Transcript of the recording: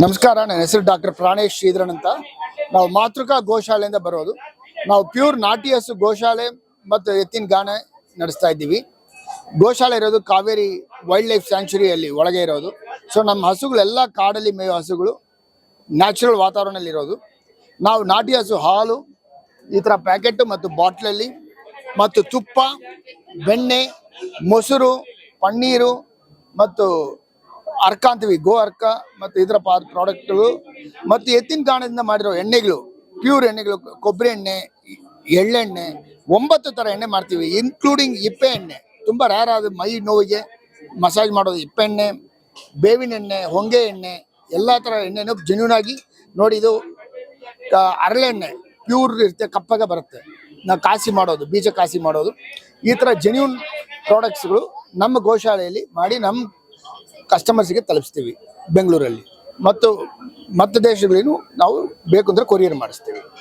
ನಮಸ್ಕಾರ, ನನ್ನ ಹೆಸರು ಡಾಕ್ಟರ್ ಪ್ರಾಣೇಶ್ ಶ್ರೀಧರನ್ ಅಂತ. ನಾವು ಮಾತೃಕಾ ಗೋಶಾಲೆಯಿಂದ ಬರೋದು. ನಾವು ಪ್ಯೂರ್ ನಾಟಿ ಹಸು ಗೋಶಾಲೆ ಮತ್ತು ಎತ್ತಿನ ಗಾಣ ನಡೆಸ್ತಾ ಇದ್ದೀವಿ. ಗೋಶಾಲೆ ಇರೋದು ಕಾವೇರಿ ವೈಲ್ಡ್ ಲೈಫ್ ಸ್ಯಾಂಚುರಿಯಲ್ಲಿ ಒಳಗೆ ಇರೋದು. ಸೊ ನಮ್ಮ ಹಸುಗಳೆಲ್ಲ ಕಾಡಲ್ಲಿ ಮೇಯೋ ಹಸುಗಳು, ನ್ಯಾಚುರಲ್ ವಾತಾವರಣದಲ್ಲಿ ಇರೋದು. ನಾವು ನಾಟಿ ಹಸು ಹಾಲು ಈ ಥರ ಪ್ಯಾಕೆಟ್ ಮತ್ತು ಬಾಟ್ಲಲ್ಲಿ, ಮತ್ತು ತುಪ್ಪ, ಬೆಣ್ಣೆ, ಮೊಸರು, ಪನ್ನೀರು ಮತ್ತು ಅರ್ಕ ಅಂತೀವಿ, ಗೋ ಅರ್ಕ ಮತ್ತು ಇದರ ಪ್ರಾಡಕ್ಟ್ಗಳು, ಮತ್ತು ಎತ್ತಿನ ಗಾಣದಿಂದ ಮಾಡಿರೋ ಎಣ್ಣೆಗಳು, ಪ್ಯೂರ್ ಎಣ್ಣೆಗಳು, ಕೊಬ್ಬರಿ ಎಣ್ಣೆ, ಎಳ್ಳೆಣ್ಣೆ, 9 ಥರ ಎಣ್ಣೆ ಮಾಡ್ತೀವಿ, ಇನ್ಕ್ಲೂಡಿಂಗ್ ಇಪ್ಪೆ ಎಣ್ಣೆ. ತುಂಬ ರೇರ್ ಆದ ಮೈ ನೋವಿಗೆ ಮಸಾಜ್ ಮಾಡೋದು ಇಪ್ಪೆ ಎಣ್ಣೆ, ಬೇವಿನ ಎಣ್ಣೆ, ಹೊಂಗೆ ಎಣ್ಣೆ, ಎಲ್ಲ ಥರ ಎಣ್ಣೆನೂ ಜೆನ್ಯೂನ್ ಆಗಿ ನೋಡಿ. ಇದು ಹರಳೆಣ್ಣೆ ಪ್ಯೂರ್ ಇರುತ್ತೆ, ಕಪ್ಪಾಗ ಬರುತ್ತೆ. ನಾವು ಕಾಸಿ ಮಾಡೋದು, ಬೀಜ ಕಾಸಿ ಮಾಡೋದು, ಈ ಥರ ಜೆನ್ಯೂನ್ ಪ್ರಾಡಕ್ಟ್ಸ್ಗಳು ನಮ್ಮ ಗೋಶಾಲೆಯಲ್ಲಿ ಮಾಡಿ ನಮ್ಮ ಕಸ್ಟಮರ್ಸ್ಗೆ ತಲುಪಿಸ್ತೀವಿ ಬೆಂಗಳೂರಲ್ಲಿ. ಮತ್ತು ದೇಶಗಳಿಗೂ ನಾವು ಬೇಕು ಅಂದರೆ ಕೊರಿಯರ್ ಮಾಡಿಸ್ತೀವಿ.